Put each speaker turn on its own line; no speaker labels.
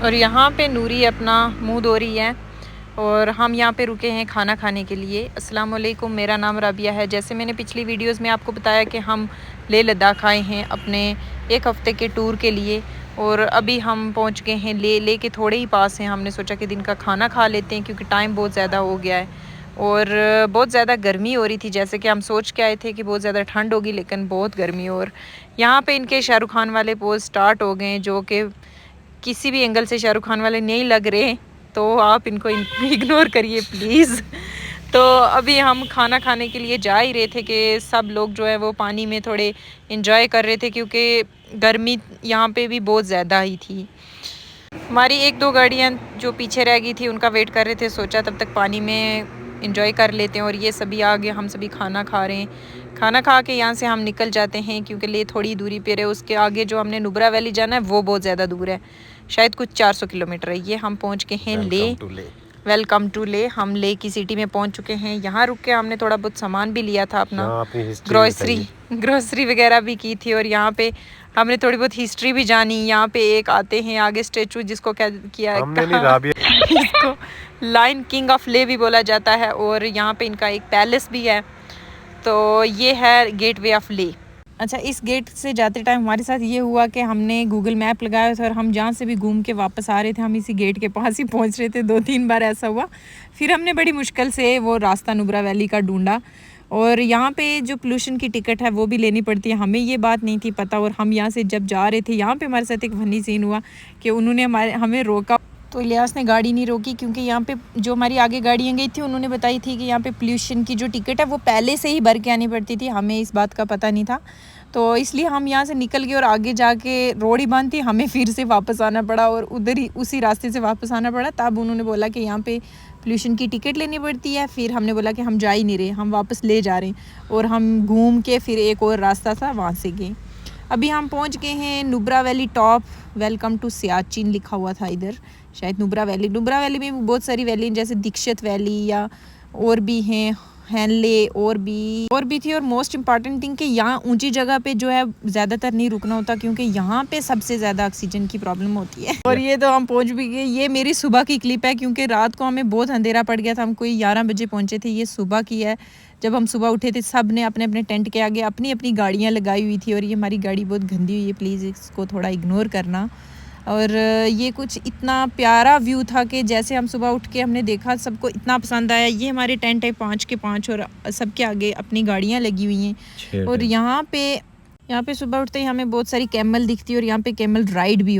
और यहाँ पे नूरी अपना मुंह धो रही है और हम यहाँ पे रुके हैं खाना खाने के लिए। अस्सलाम वालेकुम, मेरा नाम राबिया है। जैसे मैंने पिछली वीडियोस में आपको बताया कि हम लेह लद्दाख आए हैं अपने एक हफ़्ते के टूर के लिए और अभी हम पहुँच गए हैं लेह के थोड़े ही पास हैं। हमने सोचा कि दिन का खाना खा लेते हैं क्योंकि टाइम बहुत ज़्यादा हो गया है और बहुत ज़्यादा गर्मी हो रही थी। जैसे कि हम सोच के आए थे कि बहुत ज़्यादा ठंड होगी, लेकिन बहुत गर्मी। और यहाँ पे इनके शाहरुख खान वाले पोज स्टार्ट हो गए, जो कि किसी भी एंगल से शाहरुख खान वाले नहीं लग रहे, तो आप इनको इग्नोर करिए प्लीज़। तो अभी हम खाना खाने के लिए जा ही रहे थे कि सब लोग जो है वो पानी में थोड़े इंजॉय कर रहे थे क्योंकि गर्मी यहाँ पे भी बहुत ज़्यादा ही थी। हमारी एक दो गाड़ियाँ जो पीछे रह गई थी उनका वेट कर रहे थे, सोचा तब तक पानी में इंजॉय कर लेते हैं। और ये सभी आगे हम सभी खाना खा रहे हैं। खाना खा के यहाँ से हम निकल जाते हैं क्योंकि ले थोड़ी दूरी पे रहे। उसके आगे जो हमने नुब्रा वैली जाना है वो बहुत ज़्यादा दूर है, शायद कुछ 400 किलोमीटर है। ये हम पहुँच गए हैं ले। वेलकम टू ले। हम ले की सिटी में पहुँच चुके हैं। यहाँ रुक के हमने थोड़ा बहुत सामान भी लिया था, अपना ग्रोसरी वगैरह भी की थी। और यहाँ पे हमने थोड़ी बहुत हिस्ट्री भी जानी। यहाँ पे एक आते हैं आगे स्टेचू, जिसको क्या किया इसको लाइन किंग ऑफ ले भी बोला जाता है। और यहाँ पे इनका एक पैलेस भी है। तो ये है गेटवे ऑफ ले। अच्छा, इस गेट से जाते टाइम हमारे साथ ये हुआ कि हमने गूगल मैप लगाया था और हम जहाँ से भी घूम के वापस आ रहे थे हम इसी गेट के पास ही पहुँच रहे थे। 2-3 बार ऐसा हुआ। फिर हमने बड़ी मुश्किल से वो रास्ता नुब्रा वैली का ढूंढा। और यहाँ पे जो पोल्यूशन की टिकट है वो भी लेनी पड़ती है, हमें ये बात नहीं थी पता। और हम यहाँ से जब जा रहे थे, यहाँ पे हमारे साथ एक फनी सीन हुआ कि उन्होंने हमें रोका। तो इलियास ने गाड़ी नहीं रोकी क्योंकि यहाँ पे जो हमारी आगे गाड़ियाँ गई थी उन्होंने बताई थी कि यहाँ पे पोल्यूशन की जो टिकट है वो पहले से ही भर के आनी पड़ती थी। हमें इस बात का पता नहीं था, तो इसलिए हम यहाँ से निकल गए और आगे जाके रोड ही बंद थी। हमें फिर से वापस आना पड़ा और उधर ही उसी रास्ते से वापस आना पड़ा। तब उन्होंने बोला कि यहाँ पे पोल्यूशन की टिकट लेनी पड़ती है। फिर हमने बोला कि हम जा ही नहीं रहे, हम वापस ले जा रहे हैं। और हम घूम के फिर एक और रास्ता था वहाँ से गए। अभी हम पहुँच गए हैं Nubra valley top. Welcome to Siachen लिखा हुआ था इधर, शायद नुब्रा वैली में भी बहुत सारी वैली हैं, जैसे दीक्षित वैली या और भी हैं, हैनले और भी थी। और मोस्ट इम्पॉर्टेंट थिंग कि यहाँ ऊंची जगह पे जो है ज़्यादातर नहीं रुकना होता क्योंकि यहाँ पे सबसे ज़्यादा ऑक्सीजन की प्रॉब्लम होती है। और ये तो हम पहुँच भी गए। ये मेरी सुबह की क्लिप है क्योंकि रात को हमें बहुत अंधेरा पड़ गया था। हम कोई 11 बजे पहुँचे थे। ये सुबह की है। जब हम सुबह उठे थे सब ने अपने अपने टेंट के आगे अपनी अपनी गाड़ियाँ लगाई हुई थी। और ये हमारी गाड़ी बहुत गंदी हुई है, प्लीज़ इसको थोड़ा इग्नोर करना। और ये कुछ इतना प्यारा व्यू था कि जैसे हम सुबह उठ के हमने देखा, सबको इतना पसंद आया। ये हमारे टेंट है 5 के 5 और सबके आगे अपनी गाड़ियाँ लगी हुई हैं। और यहाँ पे सुबह उठते ही हमें बहुत सारी कैमल दिखती है और यहाँ पे कैमल राइड भी